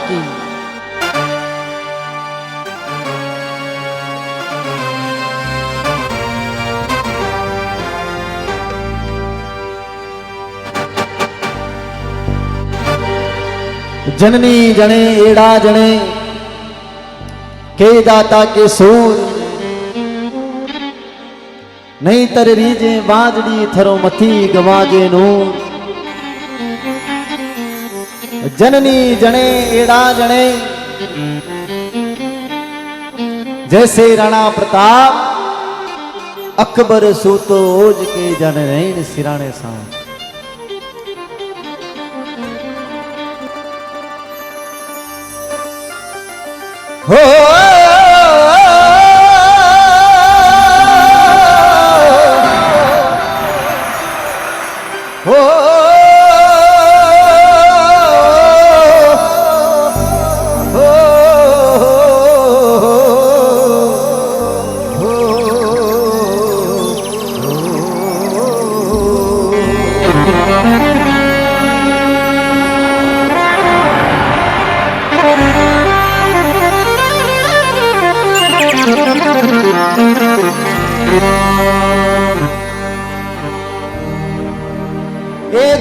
की। जननी जने एड़ा जने के दाता के सूर नहीं तर रीजे बाजड़ी थरो मथी गवाजे नूर। जननी जने एड़ा जने जैसे राणा प्रताप अकबर सूतो ओज के जन रहीन सिराने सा। हो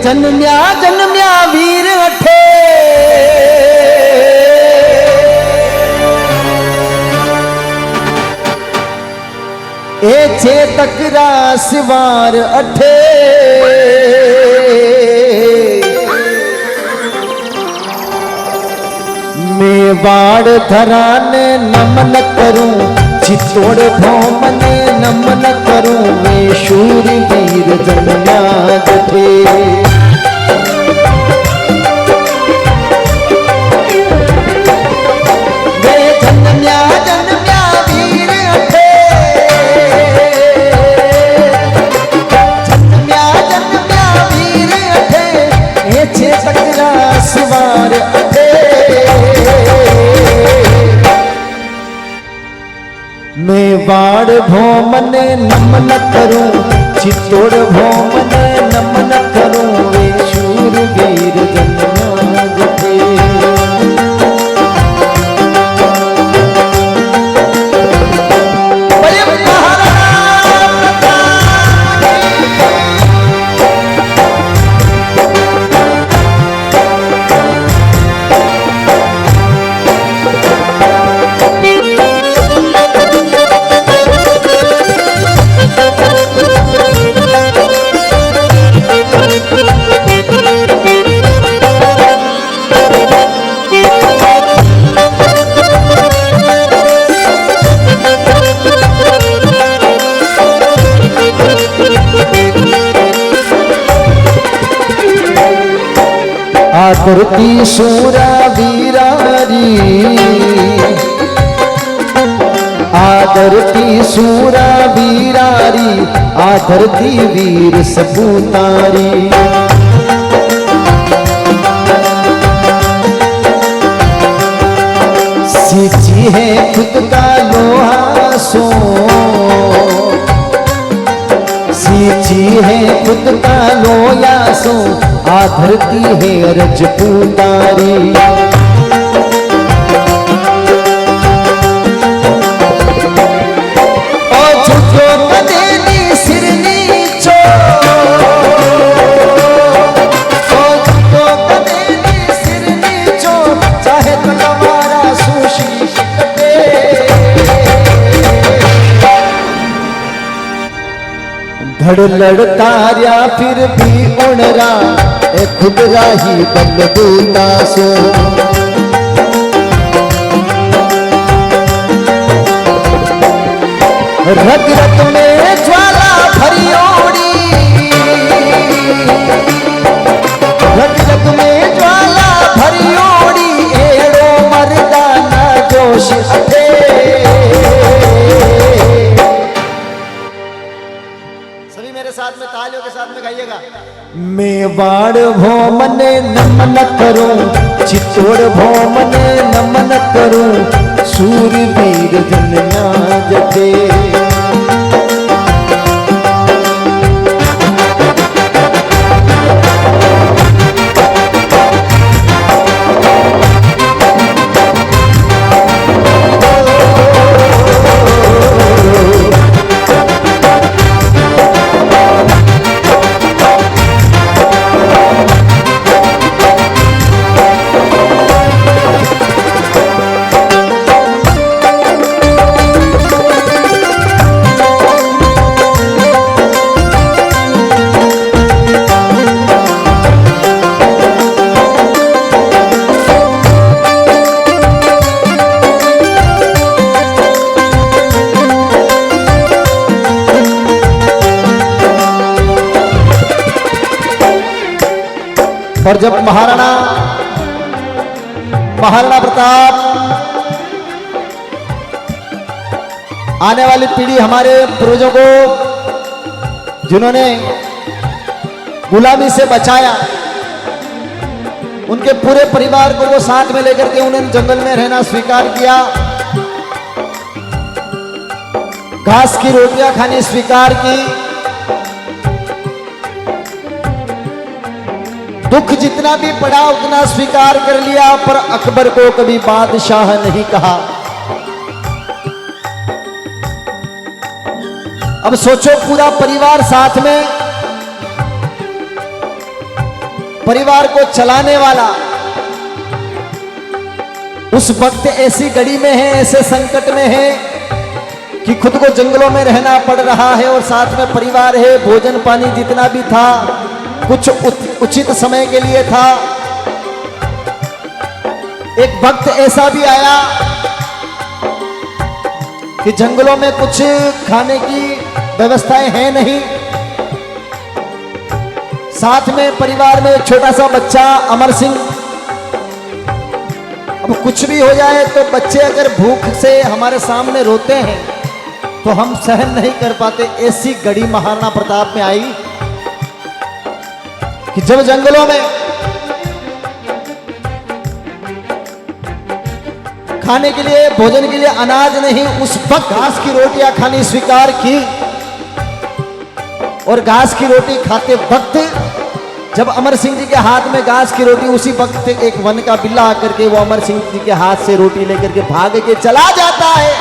जन्म्या जन्म्या वीर अठे ए चेतक रासवार अठे मेवाड़ धराने नमन करूं चित्तौड़ भौमने नमन करूं मैं शूर वीर जन्म्या जठे। मेवाड़ भौमने नमन करूं चित्तौड़ भौमने नमन करूं वे शूर वीर जन्म्या जठे। आदरती सूरा वीरारी आदरती सूरा वीरारी आदरती वीर सपूतारी। सींची है खुद का लोहा सो सींची है खुद का लोया सो आधरती है रजपूतारी। ओ झुको कदेनी सिर नीचो ओ झुको कदेनी सिर नीचो चाहे तो तुम्हारा सुशी कटे। धड़ लड़तार्या फिर भी उणरा ए खुद राही बलबूता सो। रग रग में ज्वाला भरियोड़ी रग रग में ज्वाला भरियोड़ी एड़ो मर्दाना जोश अठे। साथ में तालियों के साथ में गाइएगा। मेवाड़ भौमने नमन करूं चित्तौड़ भौमने नमन करूं शूरवीर जन्म्या जठे। और जब महाराणा प्रताप आने वाली पीढ़ी हमारे पूर्वजों को जिन्होंने गुलामी से बचाया, उनके पूरे परिवार को वो साथ में लेकर के उन्होंने जंगल में रहना स्वीकार किया, घास की रोटियां खानी स्वीकार की, दुख जितना भी पड़ा उतना स्वीकार कर लिया, पर अकबर को कभी बादशाह नहीं कहा। अब सोचो, पूरा परिवार साथ में, परिवार को चलाने वाला उस वक्त ऐसी घड़ी में है, ऐसे संकट में है कि खुद को जंगलों में रहना पड़ रहा है और साथ में परिवार है। भोजन पानी जितना भी था कुछ उचित समय के लिए था। एक वक्त ऐसा भी आया कि जंगलों में कुछ खाने की व्यवस्थाएं हैं नहीं, साथ में परिवार में एक छोटा सा बच्चा अमर सिंह। अब कुछ भी हो जाए तो बच्चे अगर भूख से हमारे सामने रोते हैं तो हम सहन नहीं कर पाते। ऐसी घड़ी महाराणा प्रताप में आई कि जब जंगलों में खाने के लिए, भोजन के लिए अनाज नहीं, उस वक्त घास की रोटियां खानी स्वीकार की। और घास की रोटी खाते वक्त जब अमर सिंह जी के हाथ में घास की रोटी, उसी वक्त एक वन का बिल्ला आकर के वो अमर सिंह जी के हाथ से रोटी लेकर के भाग के चला जाता है।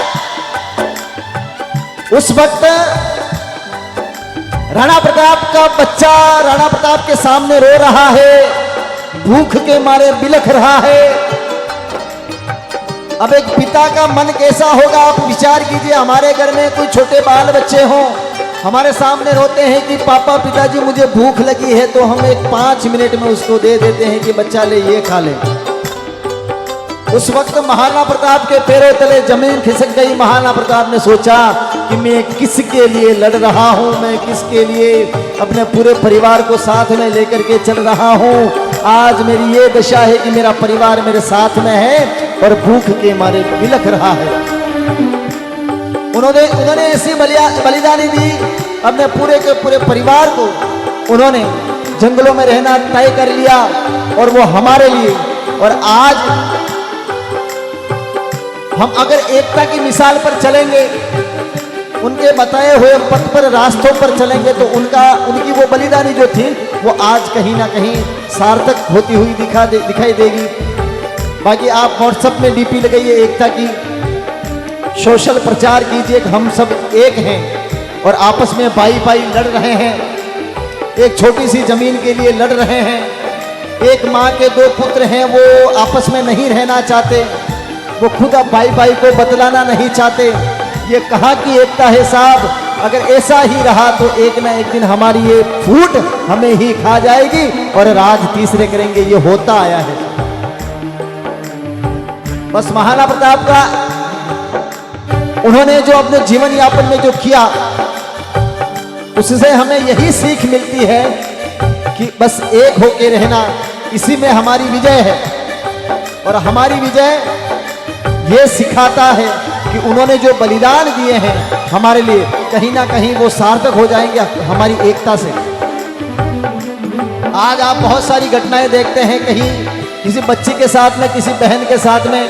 उस वक्त राणा प्रताप का बच्चा राणा प्रताप के सामने रो रहा है, भूख के मारे बिलख रहा है। अब एक पिता का मन कैसा होगा, आप विचार कीजिए। हमारे घर में कोई छोटे बाल बच्चे हों, हमारे सामने रोते हैं कि पापा पिताजी मुझे भूख लगी है, तो हम एक 5 मिनट में उसको दे देते हैं कि बच्चा ले ये खा ले। उस वक्त महाराणा प्रताप के पैरों तले जमीन खिसक गई। महाराणा प्रताप ने सोचा कि मैं किसके लिए लड़ रहा हूं, मैं किसके लिए अपने पूरे परिवार को साथ में लेकर के चल रहा हूं। आज मेरी ये दशा है कि मेरा परिवार मेरे साथ में है और भूख के मारे बिलख रहा है। उन्होंने ऐसी बलिदानी दी अपने पूरे के पूरे परिवार को। उन्होंने जंगलों में रहना तय कर लिया और वो हमारे लिए। और आज हम अगर एकता की मिसाल पर चलेंगे, उनके बताए हुए पथ पर, रास्तों पर चलेंगे, तो उनकी वो बलिदानी जो थी वो आज कहीं ना कहीं सार्थक होती हुई दिखाई देगी। बाकी आप व्हाट्सएप में डीपी लगाइए एकता की, सोशल प्रचार कीजिए कि हम सब एक हैं और आपस में भाई भाई लड़ रहे हैं, एक छोटी सी जमीन के लिए लड़ रहे हैं। एक माँ के 2 पुत्र हैं, वो आपस में नहीं रहना चाहते, वो खुद अब भाई भाई को बतलाना नहीं चाहते। ये कहाँ की एकता है साहब? अगर ऐसा ही रहा तो एक ना एक दिन हमारी ये फूट हमें ही खा जाएगी और राज तीसरे करेंगे। ये होता आया है। बस महाराणा प्रताप का उन्होंने जो अपने जीवन यापन में जो किया, उससे हमें यही सीख मिलती है कि बस एक होके रहना, इसी में हमारी विजय है। और हमारी विजय ये सिखाता है कि उन्होंने जो बलिदान दिए हैं हमारे लिए, कहीं ना कहीं वो सार्थक हो जाएंगे हमारी एकता से। आज आप बहुत सारी घटनाएं देखते हैं, कहीं किसी बच्ची के साथ में, किसी बहन के साथ में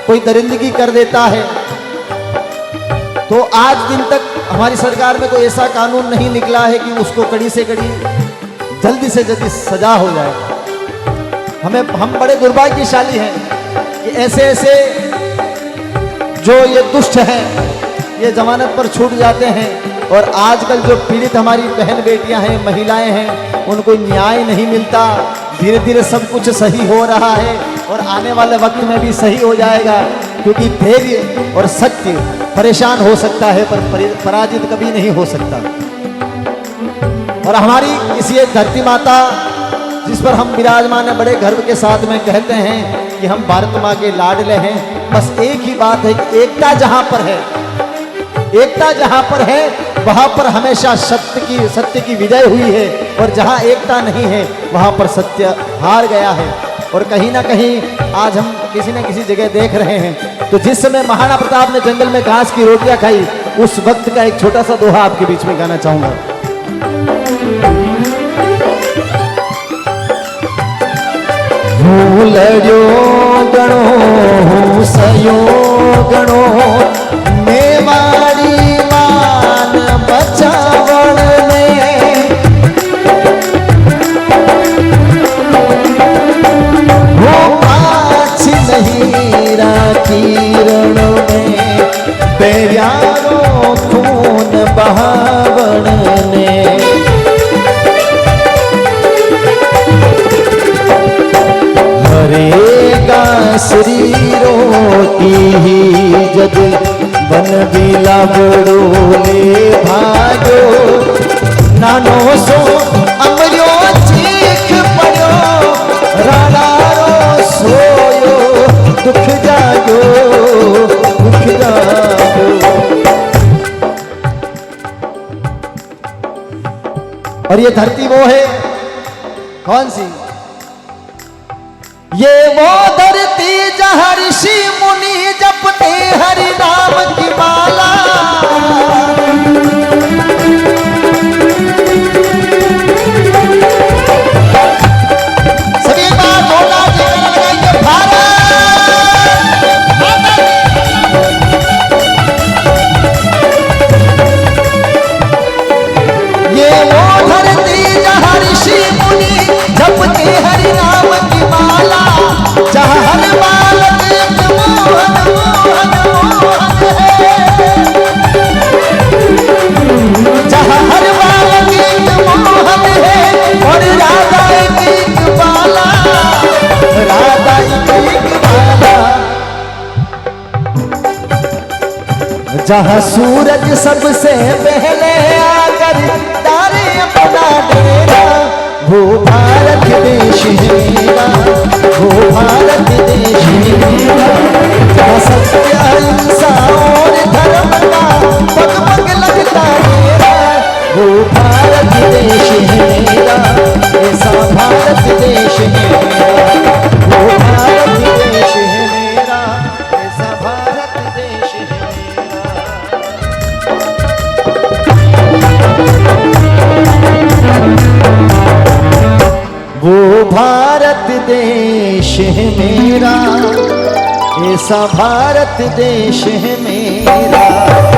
कोई दरिंदगी कर देता है, तो आज दिन तक हमारी सरकार में कोई ऐसा कानून नहीं निकला है कि उसको कड़ी से कड़ी, जल्दी से जल्दी सजा हो जाए। हम बड़े दुर्भाग्यशाली हैं कि ऐसे जो ये दुष्ट हैं ये जमानत पर छूट जाते हैं। और आजकल जो पीड़ित हमारी बहन बेटियां हैं, महिलाएं हैं, उनको न्याय नहीं मिलता। धीरे धीरे सब कुछ सही हो रहा है और आने वाले वक्त में भी सही हो जाएगा, क्योंकि धैर्य और सत्य परेशान हो सकता है पर पराजित कभी नहीं हो सकता। और हमारी इस ये धरती माता जिस पर हम विराजमान हैं, बड़े गर्व के साथ में कहते हैं कि हम भारत माँ के लाडले हैं। बस एक ही बात है कि एकता जहाँ पर है, वहां पर हमेशा सत्य की विजय हुई है, और जहां एकता नहीं है वहां पर सत्य हार गया है। और कहीं ना कहीं आज हम किसी न किसी जगह देख रहे हैं। तो जिस समय महाराणा प्रताप ने जंगल में घास की रोटियां खाई, उस वक्त का एक छोटा सा दोहा आपके बीच में गाना चाहूंगा। हूँ लड़ो गणो हूँ सयो गणो, मेवाड़ी मान बचावण में, वो पाछी नहीं राखीरण में, पेरियारो खून बहावण ने। हरेगा शरीरों की जद बन बिला बड़ोले भागो, नानो सो अमरियो चीख पड़ो, राणारो सोयो दुख जागो दुख जागो। और ये धरती वो है, कौन सी? ये वो धरती जहाँ ऋषि मुनि जपते हरि नाम की माला, सभी बार बोला जी लगाइए भारत। ये वो धरती जहाँ ऋषि मुनि जपते हरि नाम की माला, जहाँ हर बालक एक मोहन मोहन मोहन है, जहाँ हर बालक एक मोहन है, और राधा एक बाला, राधा एक बाला। जहाँ सूरज सबसे पहले आकर तारे अपना डेरा, वो भारत देश है मेरा, वो भारत देश है मेरा। जहाँ सत्य अहिंसा और धर्म का पग पग लगता मेरा, वो भारत देश है मेरा, ऐसा भारत देश है मेरा, वो भारत देश है मेरा, ऐसा भारत देश है मेरा। वो भारत देश है मेरा, ऐसा भारत देश है मेरा।